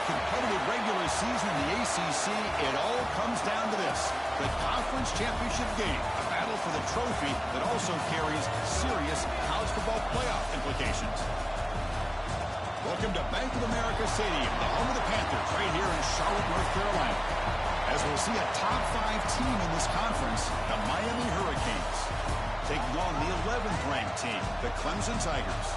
competitive regular season in the ACC, it all comes down to this: the conference championship game, a battle for the trophy that also carries serious college football playoff implications. Welcome to Bank of America Stadium, the home of the Panthers, right here in Charlotte, North Carolina. As we'll see a top 5 team in this conference, the Miami Hurricanes, taking on the 11th ranked team, the Clemson Tigers.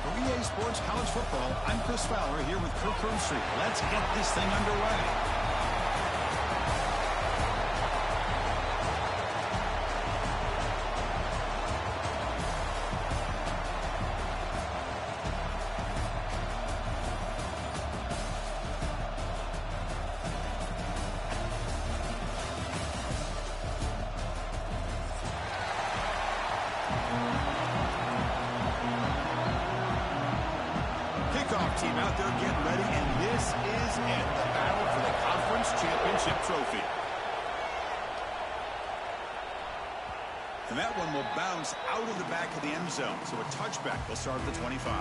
For EA Sports College Football, I'm Chris Fowler here with Kirk Herbstreit. Let's get this thing underway. Team out there getting ready, and this is it, the battle for the conference championship trophy. And that one will bounce out of the back of the end zone, so a touchback will start at the 25.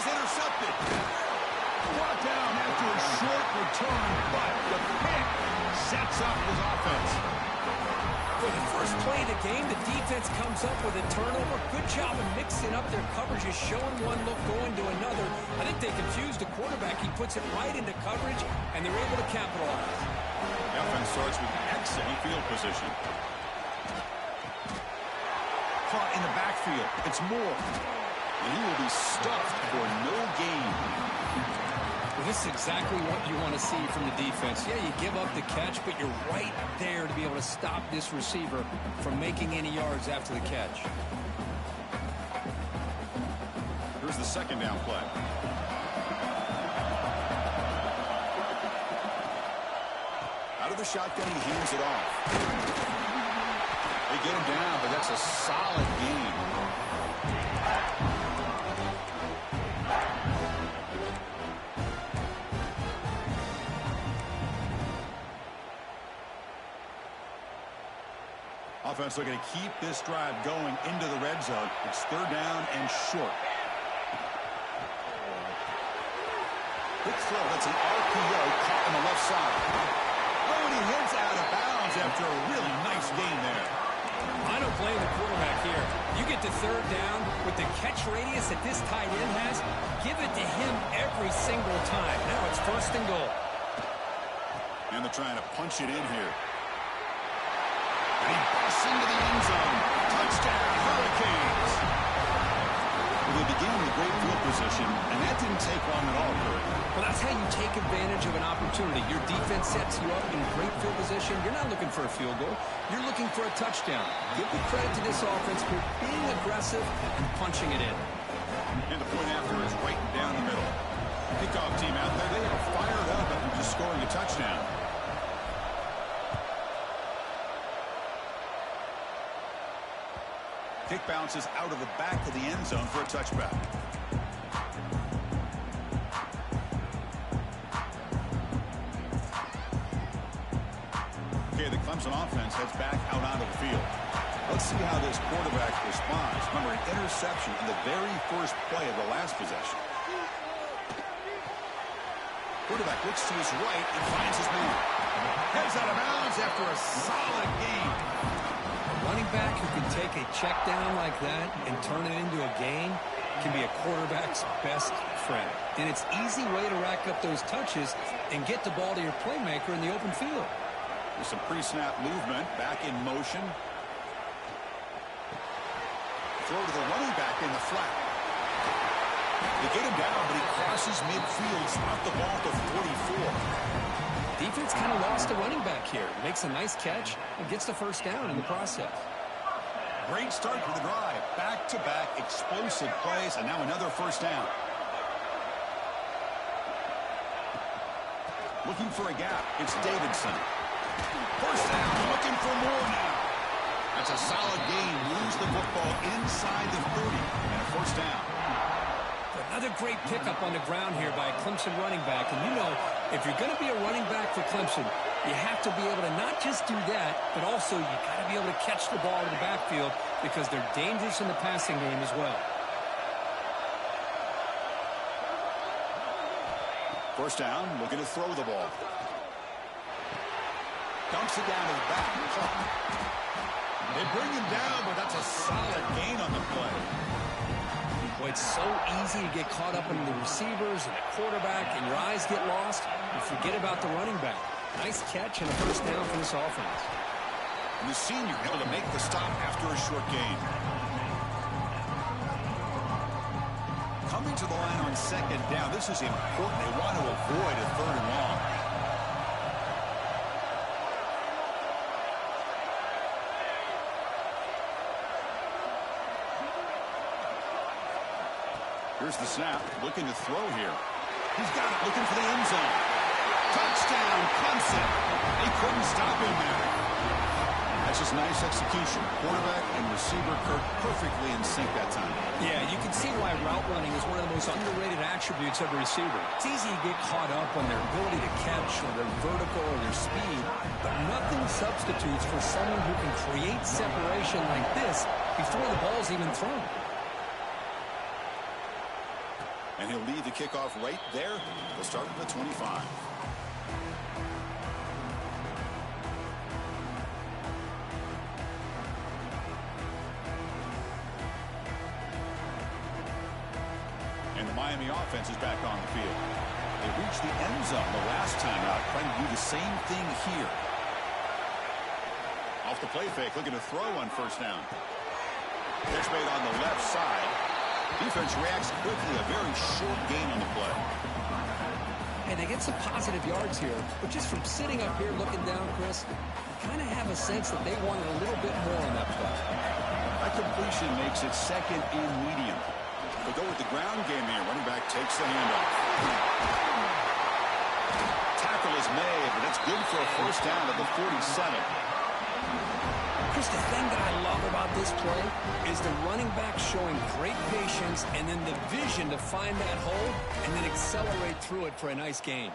Intercepted. Brought down after a short return, but the pick sets up his offense. For the first play of the game, the defense comes up with a turnover. Good job of mixing up their coverages, showing one look, going to another. I think they confused the quarterback. He puts it right into coverage, and they're able to capitalize. The offense starts with excellent field position. Caught in the backfield. It's Moore. And he will be stuffed for no gain. Well, this is exactly what you want to see from the defense. Yeah, you give up the catch, but you're right there to be able to stop this receiver from making any yards after the catch. Here's the second down play. Out of the shotgun, he hands it off. They get him down, but that's a solid gain. Offense looking to keep this drive going into the red zone. It's third down and short. Quick throw. That's an RPO caught on the left side. Oh, and he heads out of bounds after a really nice gain there. I don't blame the quarterback here. You get to third down with the catch radius that this tight end has. Give it to him every single time. Now it's first and goal. And they're trying to punch it in here. And he busts into the end zone. Touchdown, Hurricanes. Well, they began with great field position, and that didn't take long at all, Curry. Well, that's how you take advantage of an opportunity. Your defense sets you up in great field position. You're not looking for a field goal. You're looking for a touchdown. Give the credit to this offense for being aggressive and punching it in. And the point after is right down the middle. Kickoff team out there, they are fired up after just scoring a touchdown. Kick bounces out of the back of the end zone for a touchback. Okay, the Clemson offense heads back out onto the field. Let's see how this quarterback responds. Remember, an interception in the very first play of the last possession. Quarterback looks to his right and finds his man. Heads out of bounds after a solid gain. Running back who can take a check down like that and turn it into a gain can be a quarterback's best friend. And it's an easy way to rack up those touches and get the ball to your playmaker in the open field. With some pre-snap movement, back in motion. Throw to the running back in the flat. They get him down, but he crosses midfield, spot the ball to 44. Defense kind of lost a running back here. Makes a nice catch and gets the first down in the process. Great start to the drive. Back-to-back explosive plays, and now another first down. Looking for a gap. It's Davidson. First down, looking for more now. That's a solid gain. Lose the football inside the 30 and a first down. Another great pickup on the ground here by a Clemson running back. And you know, if you're going to be a running back for Clemson, you have to be able to not just do that, but also you got to be able to catch the ball in the backfield because they're dangerous in the passing game as well. First down, looking to throw the ball. Dumps it down to the back. They bring him down, but that's a solid gain on the play. Boy, it's so easy to get caught up in the receivers and the quarterback, and your eyes get lost. You forget about the running back. Nice catch and a first down for this offense. And the senior able to make the stop after a short gain. Coming to the line on second down. This is important. They want to avoid a third and long. Here's the snap. Looking to throw here. He's got it. Looking for the end zone. Touchdown, Clemson. They couldn't stop him there. That's just nice execution. Quarterback and receiver perfectly in sync that time. Yeah, you can see why route running is one of the most underrated attributes of a receiver. It's easy to get caught up on their ability to catch or their vertical or their speed, but nothing substitutes for someone who can create separation like this before the ball's even thrown. And he'll lead the kickoff right there. They'll start with the 25. And the Miami offense is back on the field. They reached the end zone the last time out, trying to do the same thing here. Off the play fake, looking to throw on first down. Pitch made on the left side. Defense reacts quickly, a very short gain on the play. And they get some positive yards here, but just from sitting up here looking down, Chris, you kind of have a sense that they wanted a little bit more on that play. That completion makes it second and medium. They go with the ground game here. Running back takes the handoff. Tackle is made, but that's good for a first down at the 47. Chris, the thing that I love about this play is the running back showing great patience and then the vision to find that hole and then accelerate through it for a nice gain.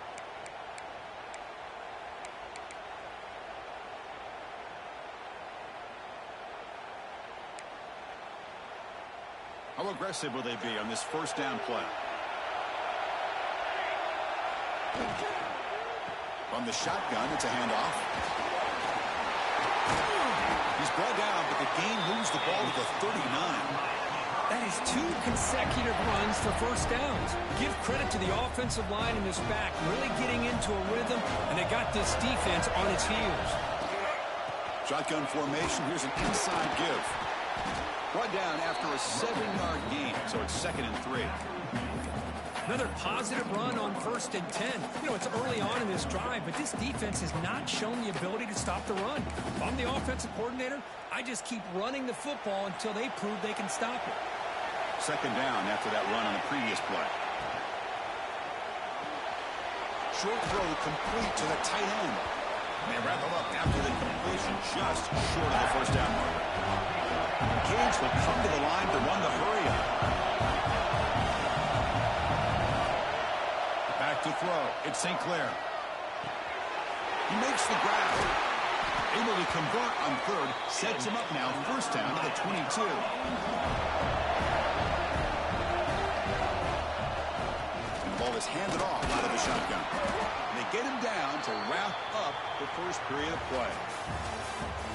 How aggressive will they be on this first down play? From the shotgun, it's a handoff. He's brought down, but the gain moves the ball to the 39. That is 2 consecutive runs for first downs. Give credit to the offensive line in this back, really getting into a rhythm, and they got this defense on its heels. Shotgun formation. Here's an inside give. Brought down after a 7-yard gain, so it's 2nd and 3. Another positive run on 1st and 10. You know, it's early on in this drive, but this defense has not shown the ability to stop the run. If I'm the offensive coordinator, I just keep running the football until they prove they can stop it. 2nd down after that run on the previous play. Short throw complete to the tight end. And they wrap him up after the completion, just short of the first down marker. Cage will come to the line to run the hurry up. Back to throw. It's St. Clair. He makes the grab. Able to convert on 3rd. Sets him up now. First down to the 22. And the ball is handed off out of the shotgun. And they get him down to wrap up the first period of play.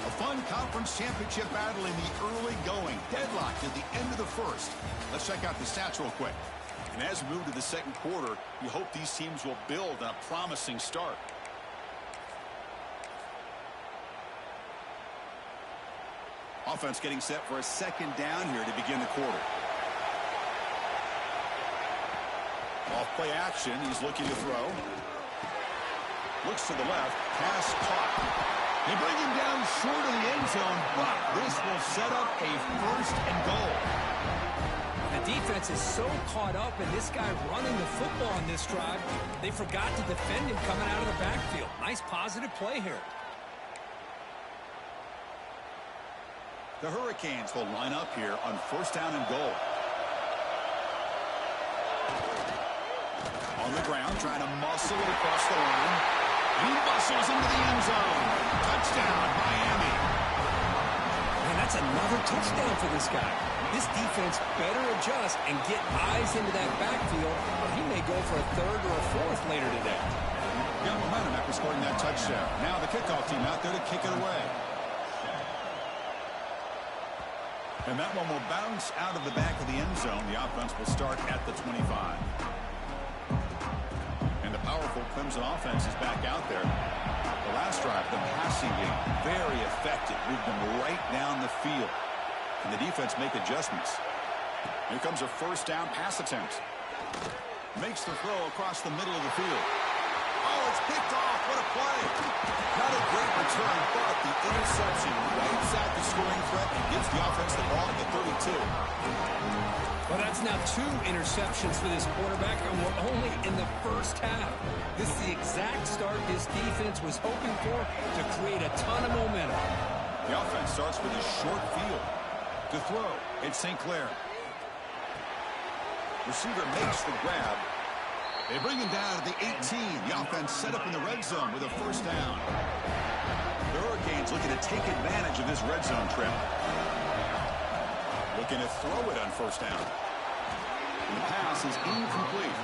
A fun conference championship battle in the early going. Deadlocked at the end of the first. Let's check out the stats real quick. And as we move to the second quarter, you hope these teams will build on a promising start. Offense getting set for a 2nd down here to begin the quarter. Off play action, he's looking to throw. Looks to the left, pass caught. They bring him down short of the end zone, but this will set up a 1st and goal. The defense is so caught up in this guy running the football on this drive, they forgot to defend him coming out of the backfield. Nice positive play here. The Hurricanes will line up here on 1st down and goal. ground, trying to muscle it across the line. He muscles into the end zone. Touchdown, Miami. Man, that's another touchdown for this guy. This defense better adjust and get eyes into that backfield, or he may go for a third or a fourth later today. Got momentum after scoring that touchdown. Now the kickoff team out there to kick it away. And that one will bounce out of the back of the end zone. The offense will start at the 25. And the powerful Clemson offense is back out there. The last drive, the passing game, very effective. Moved them right down the field. Can the defense make adjustments? Here comes a first down pass attempt. Makes the throw across the middle of the field. Oh, it's picked off. What a play. Not a great return, but the interception wipes out the scoring threat and gives the offense the ball at the 32. Well, that's now 2 interceptions for this quarterback, and we're only in the first half. This is the exact start this defense was hoping for to create a ton of momentum. The offense starts with a short field. To throw, it's St. Clair. Receiver makes the grab. They bring him down at the 18. The offense set up in the red zone with a first down. The Hurricanes looking to take advantage of this red zone trip. Looking to throw it on first down. And the pass is incomplete.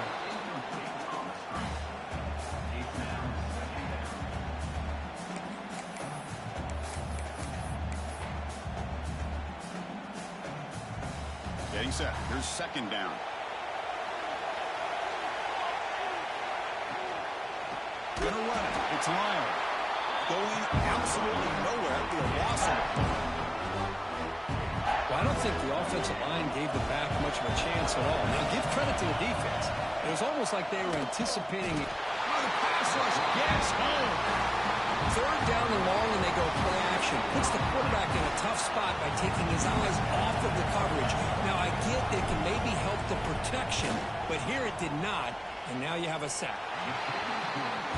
Getting set. Here's second down. Gonna run it. It's Lyon. Going absolutely nowhere. The loss of it. Well, I don't think the offensive line gave the back much of a chance at all. Now, give credit to the defense. It was almost like they were anticipating. Oh, the pass rush gets home. Third down and long, and they go play action. Puts the quarterback in a tough spot by taking his eyes off of the coverage. Now, I get it can maybe help the protection, but here it did not, and now you have a sack.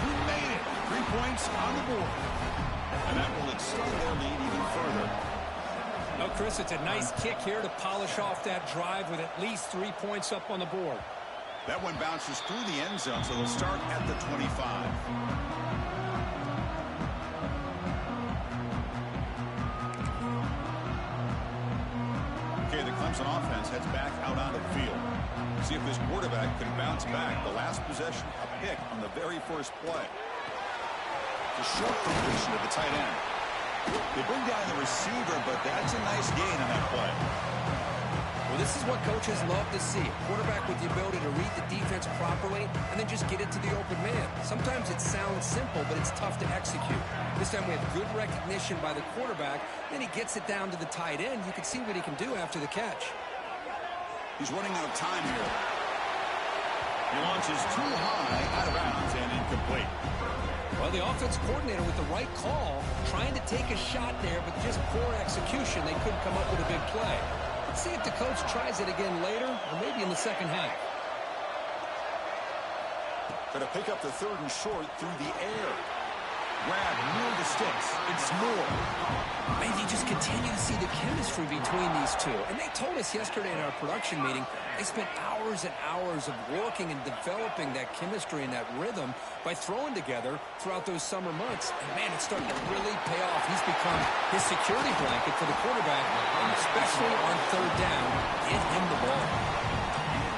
Who made it? 3 points on the board. And that will extend their lead even further. No, Chris, it's a nice kick here to polish off that drive with at least 3 points up on the board. That one bounces through the end zone, so they'll start at the 25. Okay, the Clemson offense heads back out onto the field. See if this quarterback can bounce back. The last possession, a pick on the very first play. The short completion of the tight end. They bring down the receiver, but that's a nice gain on that play. Well, this is what coaches love to see. A quarterback with the ability to read the defense properly and then just get it to the open man. Sometimes it sounds simple, but it's tough to execute. This time we have good recognition by the quarterback. Then he gets it down to the tight end. You can see what he can do after the catch. He's running out of time here. He launches too high, out of bounds, and incomplete. Well, the offense coordinator with the right call, trying to take a shot there, but just poor execution. They couldn't come up with a big play. Let's see if the coach tries it again later, or maybe in the second half. Going to pick up the third and short through the air. Grab near the sticks. It's Moore. Man, you just continue to see the chemistry between these two. And they told us yesterday in our production meeting, they spent hours and hours of working and developing that chemistry and that rhythm by throwing together throughout those summer months. And, man, it's starting to really pay off. He's become his security blanket for the quarterback, and especially on third down. Get him the ball.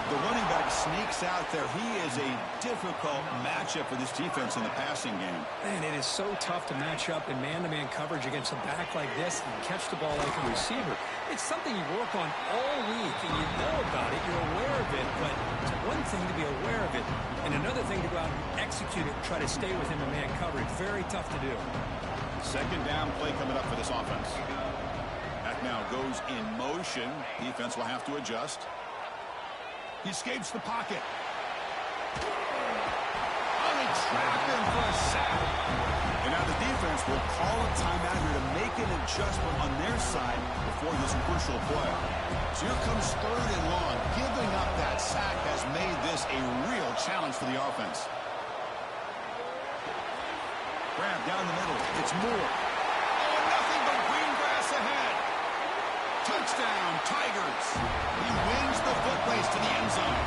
The running back sneaks out there. He is a difficult matchup for this defense in the passing game. Man, it is so tough to match up in man-to-man coverage against a back like this and catch the ball like a receiver. It's something you work on all week, and you know about it, you're aware of it, but it's one thing to be aware of it, and another thing to go out and execute it and try to stay within the man coverage. Very tough to do. Second down play coming up for this offense. That now goes in motion. Defense will have to adjust. He escapes the pocket. Oh, they trap him for a sack. And now the defense will call a timeout here to make an adjustment on their side before this crucial play. So here comes third and long. Giving up that sack has made this a real challenge for the offense. Grab down the middle. It's Moore. Oh, nothing but green grass ahead. Touchdown, Tigers. He wins the foot race to the end zone.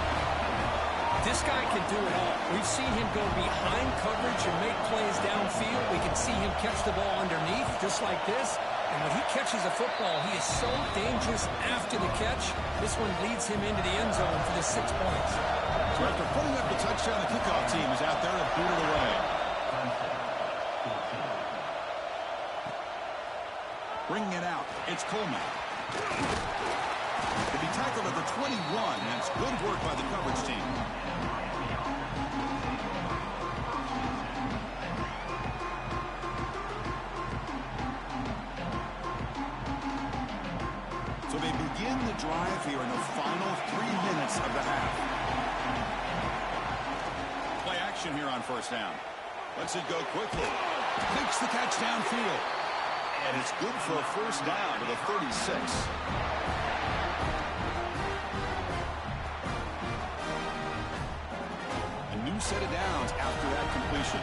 This guy can do it all. We've seen him go behind coverage and make plays downfield. We can see him catch the ball underneath, just like this. And when he catches a football, he is so dangerous after the catch. This one leads him into the end zone for the 6 points. So after putting up the touchdown, the kickoff team is out there to boot it away. Bringing it out, it's Coleman. To be tackled at the 21, that's good work by the coverage team. So they begin the drive here in the final 3 minutes of the half. Play action here on first down. Lets it go quickly. Makes the catch downfield. And it's good for a first down to the 36. A new set of downs after that completion.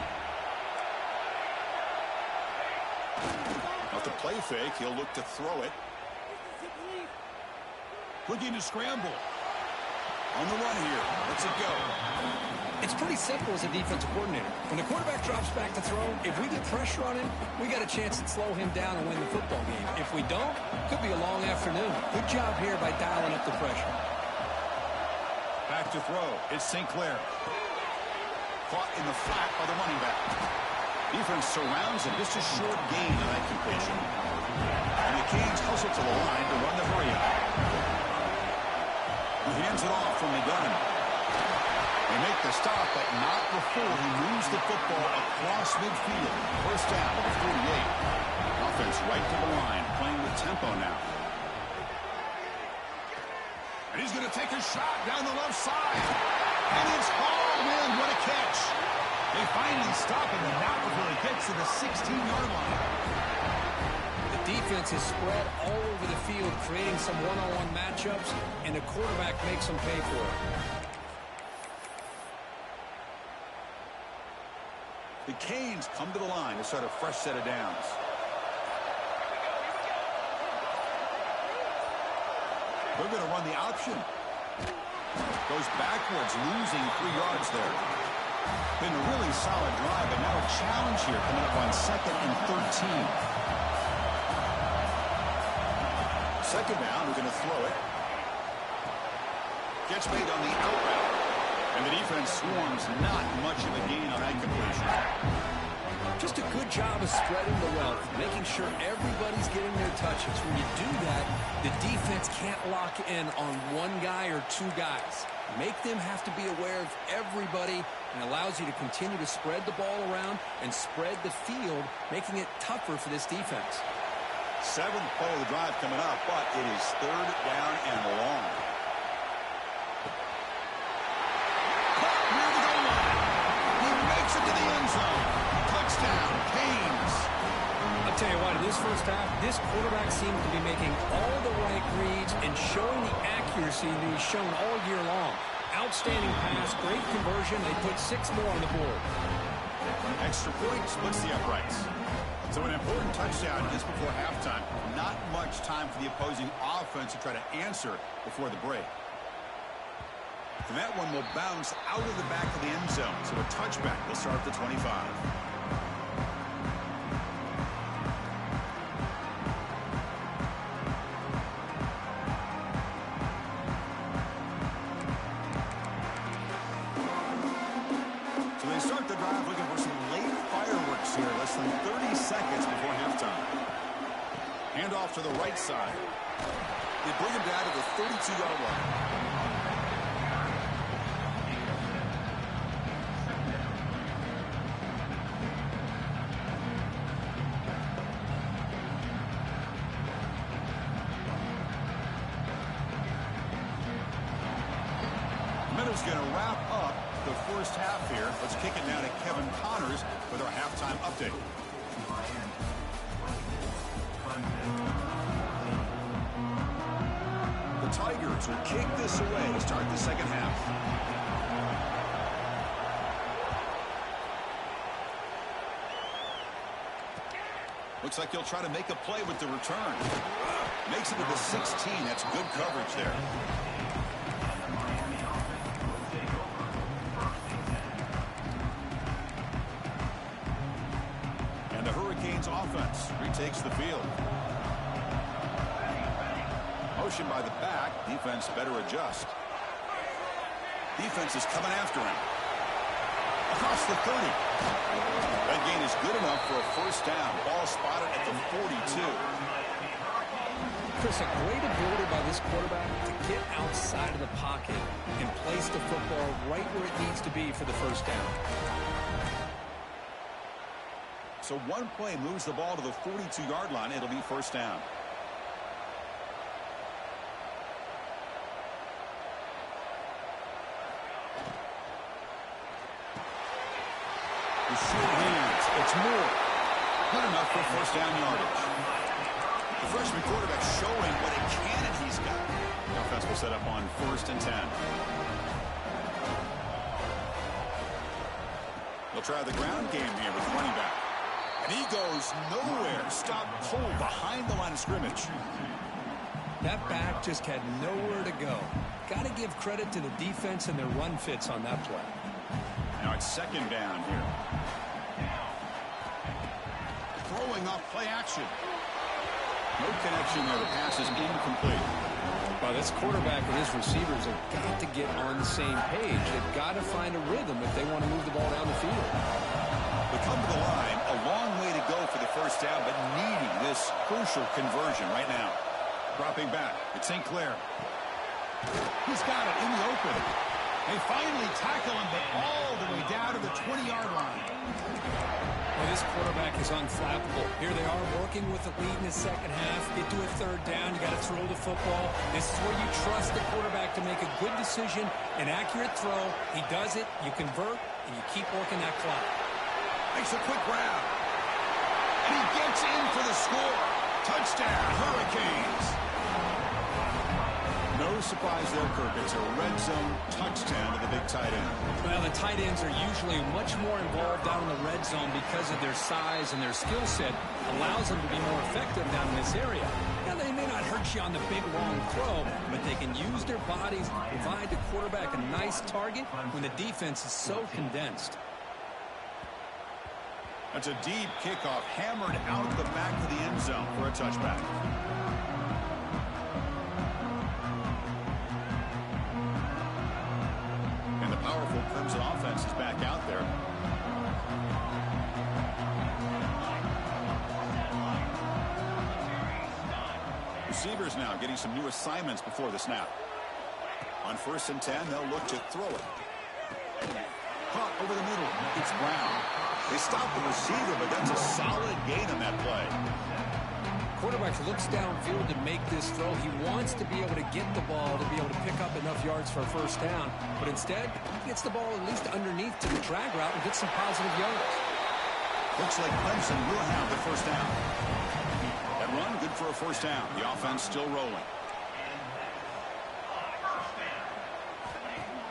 Off the play fake, he'll look to throw it. Looking to scramble. On the run here. Lets it go. It's pretty simple as a defensive coordinator. When the quarterback drops back to throw, if we get pressure on him, we got a chance to slow him down and win the football game. If we don't, could be a long afternoon. Good job here by dialing up the pressure. Back to throw. It's Sinclair. Caught in the flat by the running back. Defense surrounds him. Just a short gain on that completion. And the Canes hustle to the line to run the hurry up. He hands it off from the gun. They make the stop, but not before he moves the football across midfield. First down to the 48. Offense right to the line, playing with tempo now. And he's going to take a shot down the left side. And it's hauled in. What a catch. They finally stop him, and not before he gets to the 16-yard line. The defense is spread all over the field, creating some one-on-one matchups, and the quarterback makes them pay for it. The Canes come to the line to start a fresh set of downs. They're going to run the option. Goes backwards, losing 3 yards there. Been a really solid drive, but now a challenge here coming up on 2nd and 13. Second down, we're going to throw it. Gets made on the out route. And the defense swarms, not much of a gain on that completion. Just a good job of spreading the wealth, making sure everybody's getting their touches. When you do that, the defense can't lock in on one guy or 2 guys. Make them have to be aware of everybody, and allows you to continue to spread the ball around and spread the field, making it tougher for this defense. 7th play of the drive coming up, but it is 3rd down and long. To the end zone. Touchdown, Canes. I'll tell you what, in this first half, this quarterback seems to be making all the right reads and showing the accuracy that he's shown all year long. Outstanding pass, great conversion. They put 6 more on the board. Extra point splits the uprights. So an important touchdown just before halftime. Not much time for the opposing offense to try to answer before the break. And that one will bounce out of the back of the end zone. So a touchback will start at the 25. So they start the drive looking for some late fireworks here. Less than 30 seconds before halftime. Hand off to the right side. They bring him down to the 32-yard line. Is going to wrap up the first half here. Let's kick it now to Kevin Connors with our halftime update. The Tigers will kick this away to start the second half. Looks like he'll try to make a play with the return. Makes it to the 16. That's good coverage there. takes the field. Motion by the back. Defense better adjust. Defense is coming after him. Across the 30. That gain is good enough for a first down. Ball spotted at the 42. Chris, a great ability by this quarterback to get outside of the pocket and place the football right where it needs to be for the first down. So one play moves the ball to the 42-yard line. It'll be first down. The short hands. It's more. Good enough for first down yardage. The freshman quarterback showing what a cannon he's got. The offense will set up on 1st and 10. They'll try the ground game here with running back. And he goes nowhere. Stop cold behind the line of scrimmage. That back just had nowhere to go. Got to give credit to the defense and their run fits on that play. Now it's second down here. Throwing off play action. No connection there. The pass is incomplete. Well, this quarterback and his receivers have got to get on the same page. They've got to find a rhythm if they want to move the ball down the field. They come to the line, a long way to go for the first down, but needing this crucial conversion right now. Dropping back, it's St. Clair. He's got it in the open. They finally tackle him, but all the way down to the 20-yard line. Well, this quarterback is unflappable. Here they are working with the lead in the second half. Get to a third down. You got to throw the football. This is where you trust the quarterback to make a good decision, an accurate throw. He does it, you convert, and you keep working that clock. Makes a quick grab. And he gets in for the score. Touchdown, Hurricanes. No surprise there, Kirk. It's a red zone touchdown to the big tight end. Well, the tight ends are usually much more involved down in the red zone because of their size and their skill set allows them to be more effective down in this area. Now, they may not hurt you on the big, long throw, but they can use their bodies to provide the quarterback a nice target when the defense is so condensed. That's a deep kickoff, hammered out the back of the end zone for a touchback. And the powerful Crimson offense is back out there. Receivers now getting some new assignments before the snap. On 1st and 10, they'll look to throw it. Caught over the middle. It's Brown. They stop the receiver, but that's a solid gain on that play. Quarterback looks downfield to make this throw. He wants to be able to get the ball to be able to pick up enough yards for a first down. But instead, he gets the ball at least underneath to the drag route and gets some positive yards. Looks like Clemson will have the first down. That run, good for a first down. The offense still rolling.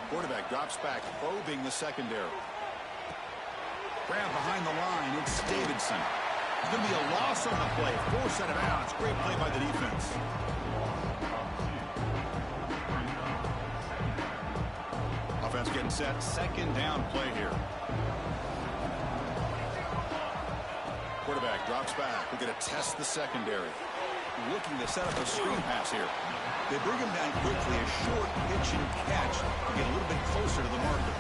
Quarterback drops back, probing the secondary. Grab behind the line. It's Davidson. It's going to be a loss on the play. Force out of bounds. Great play by the defense. Offense getting set. Second down play here. Quarterback drops back. We're going to test the secondary. Looking to set up a screen pass here. They bring him down quickly. A short pitch and catch to get a little bit closer to the marker.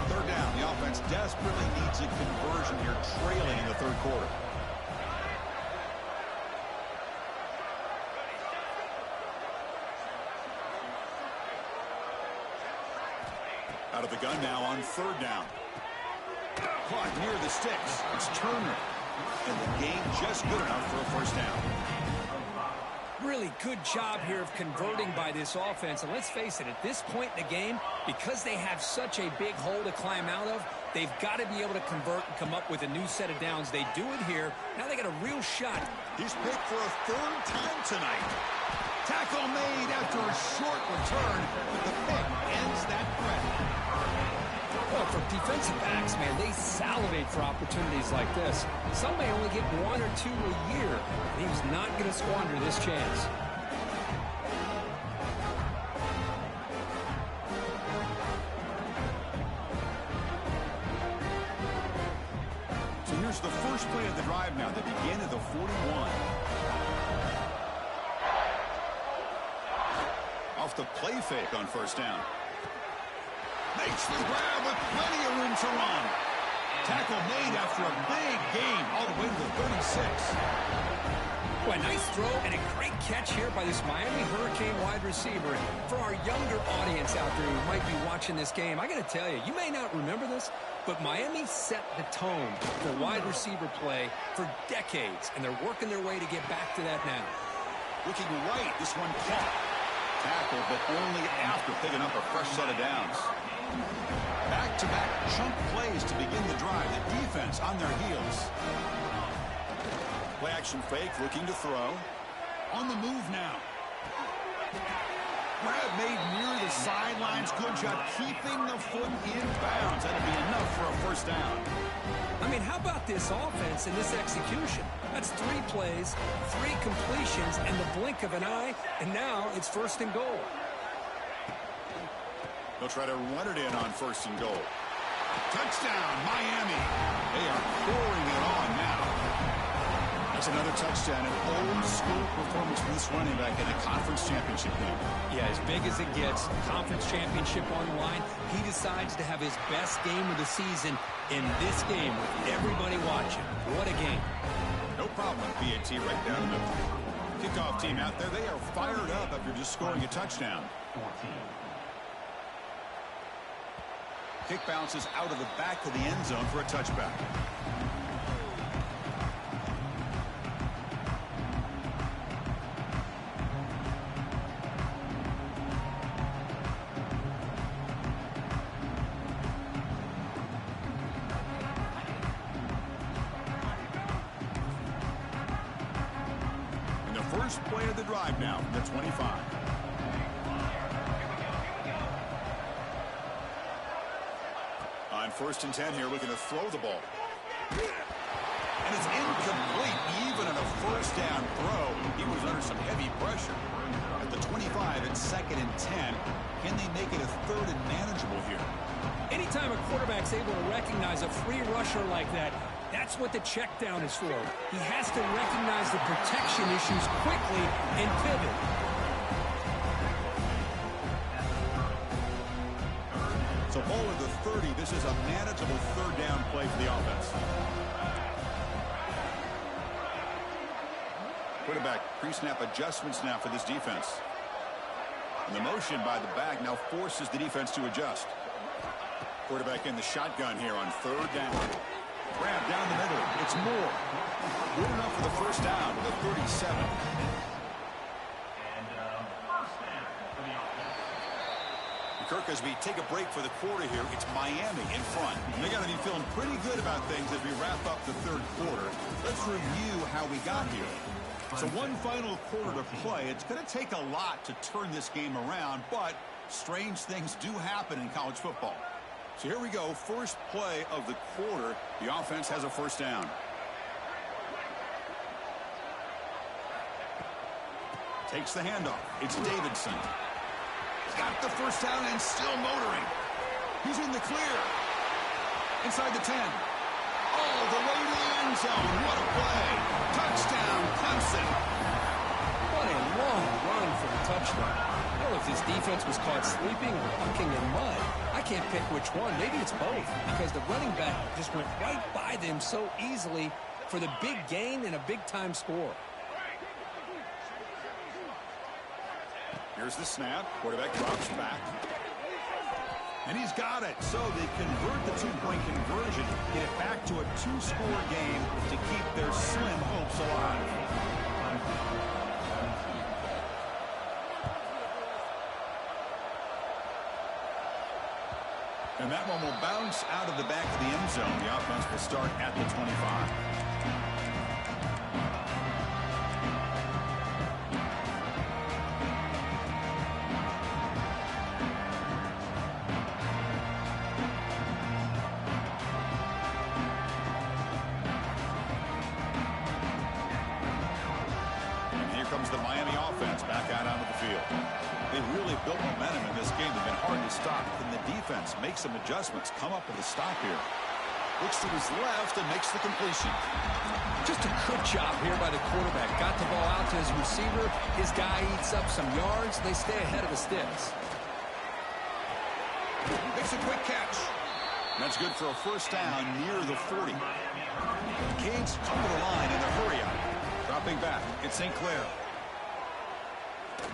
Third down. The offense desperately needs a conversion here, trailing in the third quarter. Out of the gun now on 3rd down. Caught near the sticks. It's Turner. And the gain just good enough for a first down. Really good job here of converting by this offense. And let's face it, at this point in the game, because they have such a big hole to climb out of, they've got to be able to convert and come up with a new set of downs. They do it here. Now they got a real shot. He's picked for a 3rd time tonight. Tackle made after a short return, but the pick ends that threat. Well, for defensive backs, man, they salivate for opportunities like this. Some may only get 1 or 2 a year, and he was not going to squander this chance. So here's the first play of the drive now. They begin at the 41. Off the play fake on first down. Makes the grab with plenty of room to run. Tackle made after a big gain all the way to the 36. Boy, nice throw and a great catch here by this Miami Hurricane wide receiver. For our younger audience out there who might be watching this game, I got to tell you, you may not remember this, but Miami set the tone for wide receiver play for decades, and they're working their way to get back to that now. Looking right, this one caught. Tackle, but only after picking up a fresh set of downs. Back-to-back chunk plays to begin the drive. The defense on their heels. Play action fake, looking to throw. On the move now. Grab made near the sidelines. Good job keeping the foot in bounds. That'll be enough for a first down. I mean, how about this offense and this execution? That's 3 plays, 3 completions, and the blink of an eye, and now it's first and goal. They'll try to run it in on first and goal. Touchdown, Miami. They are pouring it on now. That's another touchdown, an old-school performance from this running back in a conference championship game. Yeah, as big as it gets, conference championship on the line, he decides to have his best game of the season in this game with everybody watching. What a game. No problem, PAT right down the middle. Kickoff team out there, they are fired up after just scoring a touchdown. Kick bounces out of the back of the end zone for a touchback. And the first play of the drive now from the 25. On first and 10 here, looking to throw the ball. And it's incomplete, even on a first down throw. He was under some heavy pressure. At the 25, it's 2nd and 10. Can they make it a 3rd and manageable here? Anytime a quarterback's able to recognize a free rusher like that, that's what the check down is for. He has to recognize the protection issues quickly and pivot. So ball at the 30, this is a manageable 3rd down play for the offense. Quarterback pre-snap adjustments now for this defense. And the motion by the back now forces the defense to adjust. Quarterback in the shotgun here on 3rd down. Grab down the middle. It's Moore. Good enough for the first down with a 37. Kirk, as we take a break for the quarter here, it's Miami in front. They got to be feeling pretty good about things as we wrap up the 3rd quarter. Let's review how we got here. So one final quarter to play. It's going to take a lot to turn this game around, but strange things do happen in college football. So here we go. First play of the quarter. The offense has a first down. Takes the handoff. It's Davidson. Got the first down and still motoring. He's in the clear. Inside the 10. All the way to the end zone. What a play. Touchdown, Clemson. What a long run for the touchdown. I don't know if this defense was caught sleeping or walking in mud. I can't pick which one. Maybe it's both, because the running back just went right by them so easily for the big gain and a big-time score. Here's the snap. Quarterback drops back. And he's got it. So they convert the 2-point conversion, get it back to a 2-score game to keep their slim hopes alive. And that one will bounce out of the back of the end zone. The offense will start at the 25. The Miami offense back out onto the field. They really built momentum in this game. They've been hard to stop. Can the defense make some adjustments, come up with a stop here? Looks to his left and makes the completion. Just a good job here by the quarterback. Got the ball out to his receiver. His guy eats up some yards. They stay ahead of the sticks. Makes a quick catch. That's good for a first down near the 40. The Canes come to the line in a hurry up. Dropping back, it's St. Clair.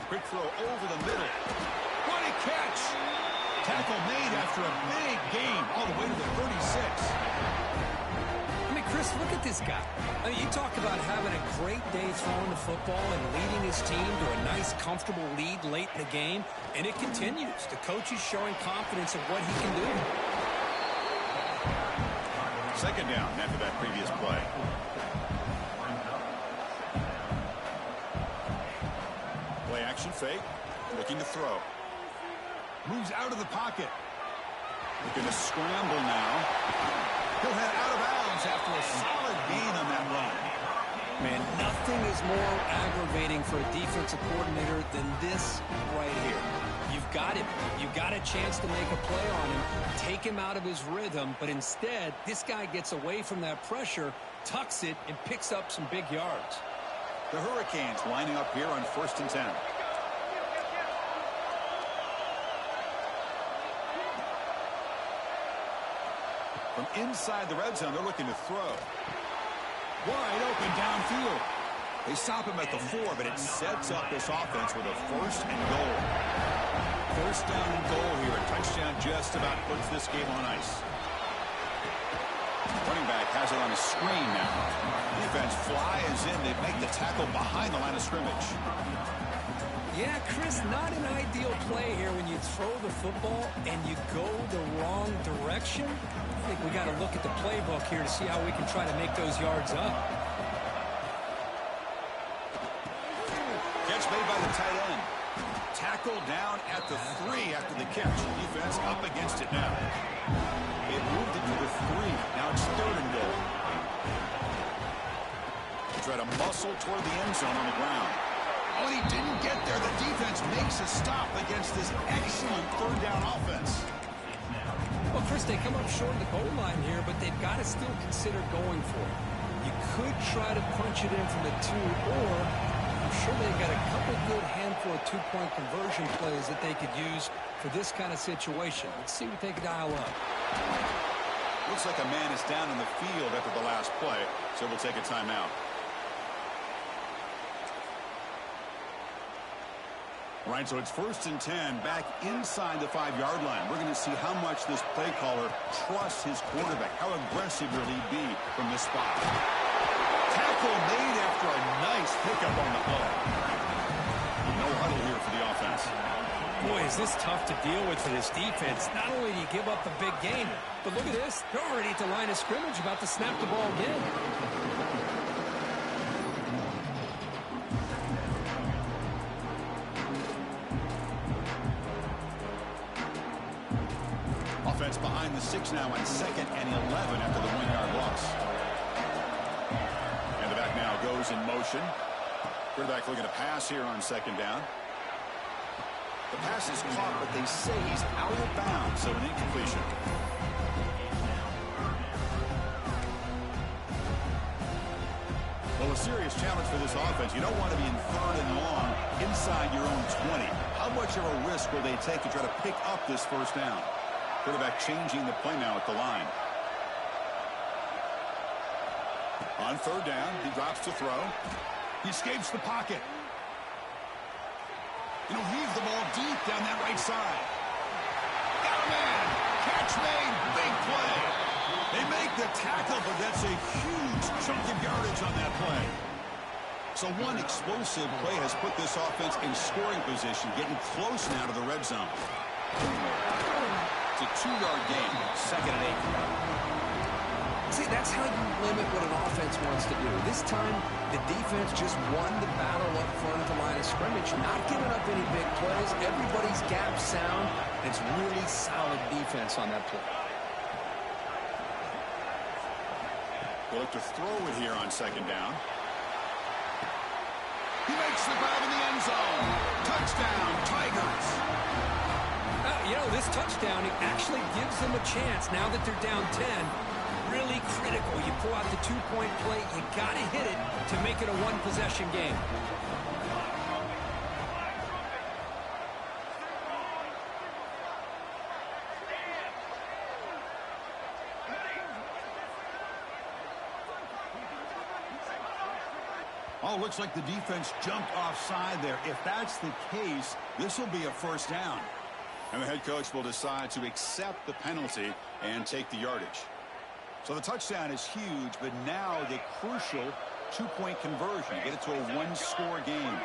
Quick throw over the middle. What a catch! Tackle made after a big gain all the way to the 36. I mean, Chris, look at this guy. I mean, you talk about having a great day throwing the football and leading his team to a nice, comfortable lead late in the game, and it continues. The coach is showing confidence of what he can do. Second down after that previous play. Play action fake. Looking to throw. Moves out of the pocket. Looking to scramble now. He'll head out of bounds after a solid gain on that run. Man, nothing is more aggravating for a defensive coordinator than this right here. You've got him. You've got a chance to make a play on him, take him out of his rhythm, but instead, this guy gets away from that pressure, tucks it, and picks up some big yards. The Hurricanes lining up here on 1st and 10. From inside the red zone, they're looking to throw. Wide open downfield. They stop him at the 4, but it sets up this offense with a 1st and goal. 1st down and goal here. A touchdown just about puts this game on ice. Running back has it on a screen now. Defense flies in. They make the tackle behind the line of scrimmage. Yeah, Chris, not an ideal play here when you throw the football and you go the wrong direction. I think we got to look at the playbook here to see how we can try to make those yards up. Catch made by the tight end. Tackle down at the 3 after the catch. Defense up against it now. It moved it to the 3. Now it's 3rd and goal. Try to muscle toward the end zone on the ground. Oh, and he didn't get there. The defense makes a stop against this excellent 3rd down offense. Well, Chris, they come up short of the goal line here, but they've got to still consider going for it. You could try to punch it in from the 2, or I'm sure they've got a couple good handful of 2-point conversion plays that they could use for this kind of situation. Let's see what they can dial up. Looks like a man is down in the field after the last play, so we'll take a timeout. All right, so it's 1st and 10 back inside the 5-yard line. We're going to see how much this play caller trusts his quarterback. How aggressive will he be from this spot? Tackle made after a nice pickup on the play. No huddle here for the offense. Boy, is this tough to deal with for this defense. Not only do you give up the big gain, but look at this. They're already at the line of scrimmage, about to snap the ball again. Offense behind the 6 now on 2nd and 11 after the 1-yard loss. And the back now goes in motion. Quarterback looking to pass here on 2nd down. The pass is caught, but they say he's out of bounds, so an incompletion. Well, a serious challenge for this offense. You don't want to be in 3rd and long inside your own 20. How much of a risk will they take to try to pick up this 1st down? Quarterback changing the play now at the line. On 3rd down, he drops to throw. He escapes the pocket. And he'll heave the ball deep down that right side. Got a man. Catch made. Big play. They make the tackle, but that's a huge chunk of yardage on that play. So one explosive play has put this offense in scoring position, getting close now to the red zone. It's a 2-yard gain, 2nd and 8. See, that's how you limit what an offense wants to do. This time, the defense just won the battle up front at the line of scrimmage, not giving up any big plays. Everybody's gap sound. It's really solid defense on that play. They'll look to throw it here on 2nd down. He makes the grab in the end zone. Touchdown, Tigers. You know, this touchdown, it actually gives them a chance now that they're down 10. Really really critical. You pull out the two-point play, you got to hit it to make it a one-possession game. Oh, looks like the defense jumped offside there. If that's the case, this will be a first down. And the head coach will decide to accept the penalty and take the yardage. So the touchdown is huge, but now the crucial two-point conversion. Get it to a one-score game.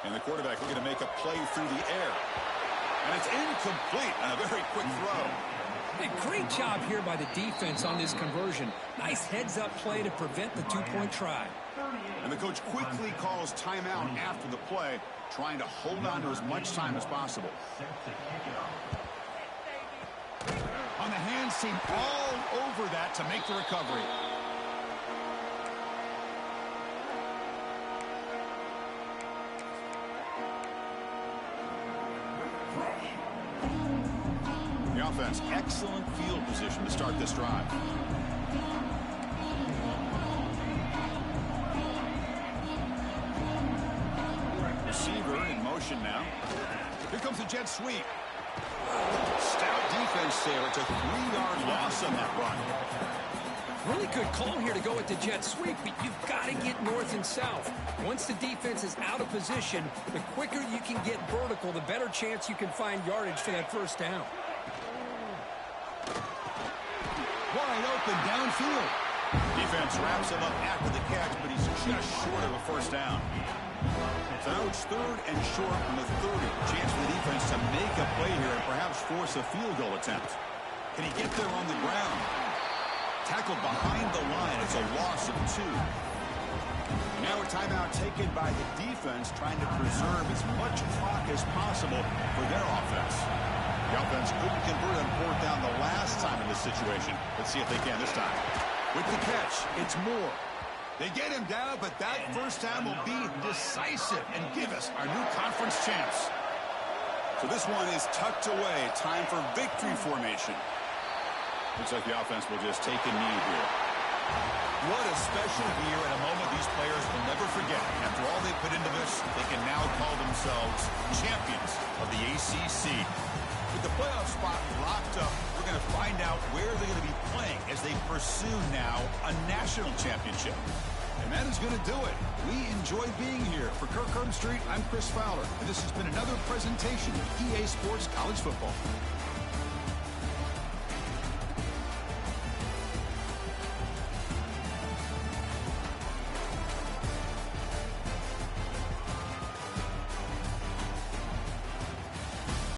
And the quarterback looking to make a play through the air. And it's incomplete on a very quick throw. Hey, great job here by the defense on this conversion. Nice heads-up play to prevent the two-point try. And the coach quickly calls timeout after the play, trying to hold on to as much time as possible. On the hands team, all over that to make the recovery. The offense, excellent field position to start this drive. Receiver in motion now. Here comes the jet sweep. Stout defense there. It's a 3-yard loss on that run. Really good call here to go with the jet sweep, but you've got to get north and south. Once the defense is out of position, the quicker you can get vertical, the better chance you can find yardage for that first down. Wide open downfield. Defense wraps him up after the catch, but he's just short of a first down. So now it's 3rd and short from the 30. Chance for the defense to make a play here and perhaps force a field goal attempt. Can he get there on the ground? Tackled behind the line. It's a loss of 2. And now a timeout taken by the defense, trying to preserve as much clock as possible for their offense. The offense couldn't convert on 4th down the last time in this situation. Let's see if they can this time. With the catch, it's Moore. They get him down, but that first time will be decisive and give us our new conference champs. So this one is tucked away. Time for victory formation. Looks like the offense will just take a knee here. What a special year and a moment these players will never forget. After all they put into this, they can now call themselves champions of the ACC. With the playoff spot locked up, we're going to find out where they're going to be playing as they pursue now a national championship. And that is going to do it. We enjoy being here. For Kirk Street, I'm Chris Fowler, and this has been another presentation of EA Sports College Football.